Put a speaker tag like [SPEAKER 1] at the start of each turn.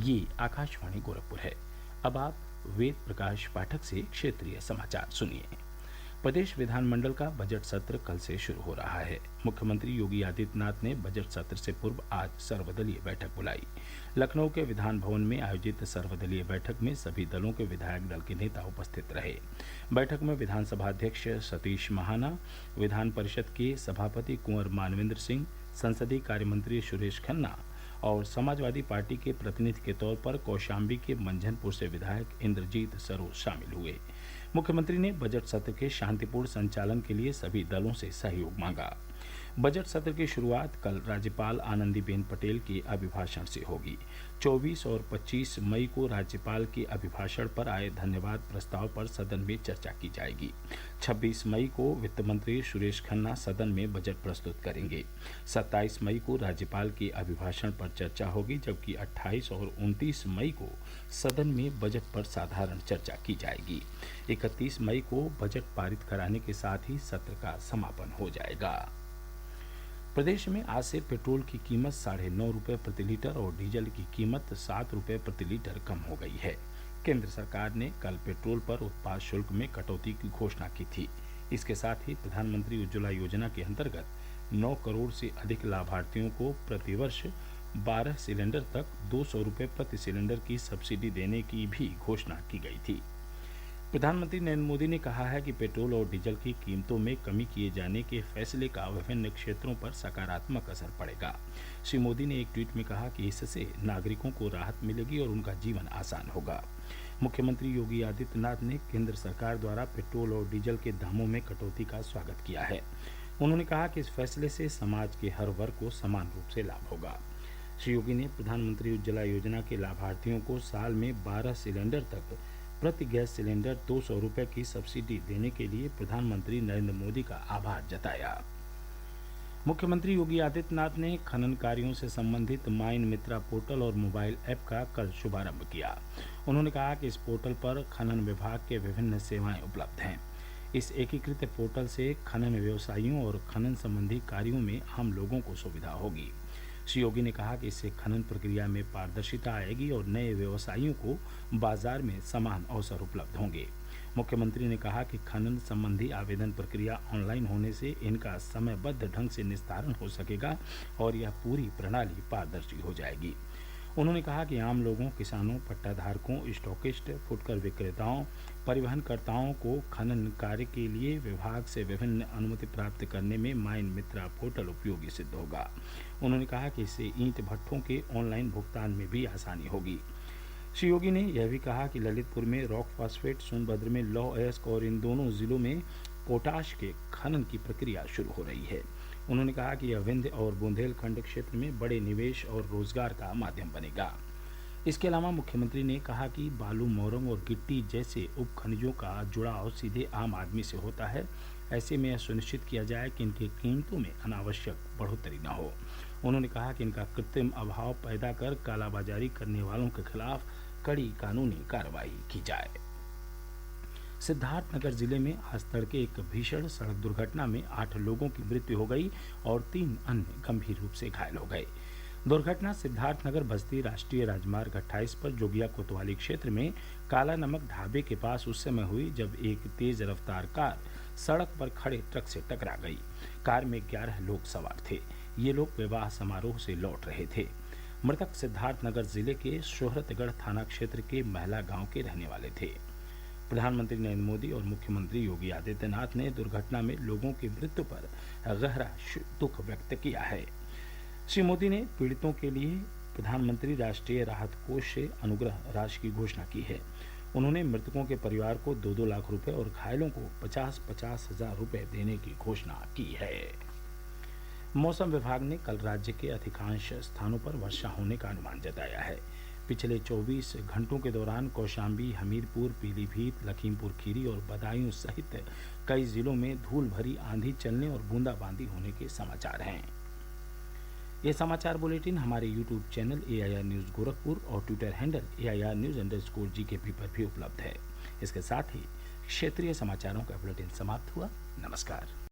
[SPEAKER 1] ये आकाशवाणी गोरखपुर है। अब आप वेद प्रकाश पाठक से क्षेत्रीय समाचार सुनिए। प्रदेश विधानमंडल का बजट सत्र कल से शुरू हो रहा है। मुख्यमंत्री योगी आदित्यनाथ ने बजट सत्र से पूर्व आज सर्वदलीय बैठक बुलाई। लखनऊ के विधान भवन में आयोजित सर्वदलीय बैठक में सभी दलों के विधायक दल के नेता उपस्थित रहे। बैठक में विधानसभा अध्यक्ष सतीश महाना, विधान परिषद के सभापति कुंवर मानवेंद्र सिंह, संसदीय कार्य मंत्री सुरेश खन्ना और समाजवादी पार्टी के प्रतिनिधि के तौर पर कौशाम्बी के मंझनपुर से विधायक इंद्रजीत सरोज शामिल हुए। मुख्यमंत्री ने बजट सत्र के शांतिपूर्ण संचालन के लिए सभी दलों से सहयोग मांगा। बजट सत्र की शुरुआत कल राज्यपाल आनंदीबेन पटेल के अभिभाषण से होगी। 24 और 25 मई को राज्यपाल के अभिभाषण पर आए धन्यवाद प्रस्ताव पर सदन में चर्चा की जाएगी। 26 मई को वित्त मंत्री सुरेश खन्ना सदन में बजट प्रस्तुत करेंगे। 27 मई को राज्यपाल के अभिभाषण पर चर्चा होगी, जबकि 28 और 29 मई को सदन में बजट पर साधारण चर्चा की जाएगी। 31 मई को बजट पारित कराने के साथ ही सत्र का समापन हो जाएगा। प्रदेश में आज से पेट्रोल की कीमत ₹9.5 प्रति लीटर और डीजल की कीमत ₹7 प्रति लीटर कम हो गई है। केंद्र सरकार ने कल पेट्रोल पर उत्पाद शुल्क में कटौती की घोषणा की थी। इसके साथ ही प्रधानमंत्री उज्ज्वला योजना के अंतर्गत 9 करोड़ से अधिक लाभार्थियों को प्रतिवर्ष 12 सिलेंडर तक ₹200 प्रति सिलेंडर की सब्सिडी देने की भी घोषणा की गई थी। प्रधानमंत्री नरेंद्र मोदी ने कहा है कि पेट्रोल और डीजल की कीमतों में कमी किए जाने के फैसले का विभिन्न क्षेत्रों पर सकारात्मक असर पड़ेगा। श्री मोदी ने एक ट्वीट में कहा कि इससे नागरिकों को राहत मिलेगी और उनका जीवन आसान होगा। मुख्यमंत्री योगी आदित्यनाथ ने केंद्र सरकार द्वारा पेट्रोल और डीजल के दामों में कटौती का स्वागत किया है। उन्होंने कहा कि इस फैसले से समाज के हर वर्ग को समान रूप से लाभ होगा। श्री योगी ने प्रधानमंत्री उज्ज्वला योजना के लाभार्थियों को साल में 12 सिलेंडर तक प्रति गैस सिलेंडर ₹200 की सब्सिडी देने के लिए प्रधानमंत्री नरेंद्र मोदी का आभार जताया। मुख्यमंत्री योगी आदित्यनाथ ने खनन कार्यों से संबंधित माइन मित्रा पोर्टल और मोबाइल ऐप का कल शुभारंभ किया। उन्होंने कहा कि इस पोर्टल पर खनन विभाग के विभिन्न सेवाएं उपलब्ध हैं। इस एकीकृत पोर्टल से खनन व्यवसायियों और खनन संबंधी कार्यों में आम लोगों को सुविधा होगी। श्री योगी ने कहा कि इससे खनन प्रक्रिया में पारदर्शिता आएगी और नए व्यवसायियों को बाजार में समान अवसर उपलब्ध होंगे। मुख्यमंत्री ने कहा कि खनन संबंधी आवेदन प्रक्रिया ऑनलाइन होने से इनका समयबद्ध ढंग से निस्तारण हो सकेगा और यह पूरी प्रणाली पारदर्शी हो जाएगी। उन्होंने कहा कि आम लोगों, किसानों, पट्टाधारकों, स्टॉकिस्ट, फुटकर विक्रेताओं, परिवहनकर्ताओं को खनन कार्य के लिए विभाग से विभिन्न अनुमति प्राप्त करने में माइन मित्रा पोर्टल उपयोगी सिद्ध होगा। उन्होंने कहा कि इससे ईंट भट्ठों के ऑनलाइन भुगतान में भी आसानी होगी। श्री योगी ने यह भी कहा कि ललितपुर में रॉक फॉस्फेट, सोनभद्र में लौह अयस्क और इन दोनों जिलों में पोटाश के खनन की प्रक्रिया शुरू हो रही है। उन्होंने कहा कि यह विंध्य और बुंदेलखंड क्षेत्र में बड़े निवेश और रोजगार का माध्यम बनेगा। इसके अलावा मुख्यमंत्री ने कहा कि बालू, मोरंग और गिट्टी जैसे उपखनिजों का जुड़ाव सीधे आम आदमी से होता है। ऐसे में यह सुनिश्चित किया जाए कि इनकी कीमतों में अनावश्यक बढ़ोतरी न हो। उन्होंने कहा कि इनका कृत्रिम अभाव पैदा कर कालाबाजारी करने वालों के खिलाफ कड़ी कानूनी कार्रवाई की जाए। सिद्धार्थनगर जिले में आज तड़के एक भीषण सड़क दुर्घटना में 8 लोगों की मृत्यु हो गई और 3 अन्य गंभीर रूप से घायल हो गए। दुर्घटना सिद्धार्थनगर बस्ती राष्ट्रीय राजमार्ग 28 पर जोगिया कोतवाली क्षेत्र में काला नमक ढाबे के पास उस समय हुई जब एक तेज रफ्तार कार सड़क पर खड़े ट्रक से टकरा गई। कार में 11 लोग सवार थे। ये लोग विवाह समारोह से लौट रहे थे। मृतक सिद्धार्थनगर जिले के शोहरतगढ़ थाना क्षेत्र के महला गांव के रहने वाले थे। प्रधानमंत्री नरेंद्र मोदी और मुख्यमंत्री योगी आदित्यनाथ ने दुर्घटना में लोगों की मृत्यु पर गहरा दुख व्यक्त किया है। श्री मोदी ने पीड़ितों के लिए प्रधानमंत्री राष्ट्रीय राहत कोष से अनुग्रह राशि की घोषणा की है। उन्होंने मृतकों के परिवार को 2-2 लाख रुपए और घायलों को 50-50 हजार रुपए देने की घोषणा की है। मौसम विभाग ने कल राज्य के अधिकांश स्थानों पर वर्षा होने का अनुमान जताया है। पिछले 24 घंटों के दौरान कौशाम्बी, हमीरपुर, पीलीभीत, लखीमपुर खीरी और बदायूं सहित कई जिलों में धूल भरी आंधी चलने और बूंदाबांदी होने के समाचार हैं। ये समाचार बुलेटिन हमारे YouTube channel AIR news Gorakhpur और ट्विटर हैंडल AIR न्यूज़_GKP पर भी उपलब्ध है। इसके साथ ही क्षेत्रीय समाचारों का बुलेटिन समाप्त हुआ। नमस्कार।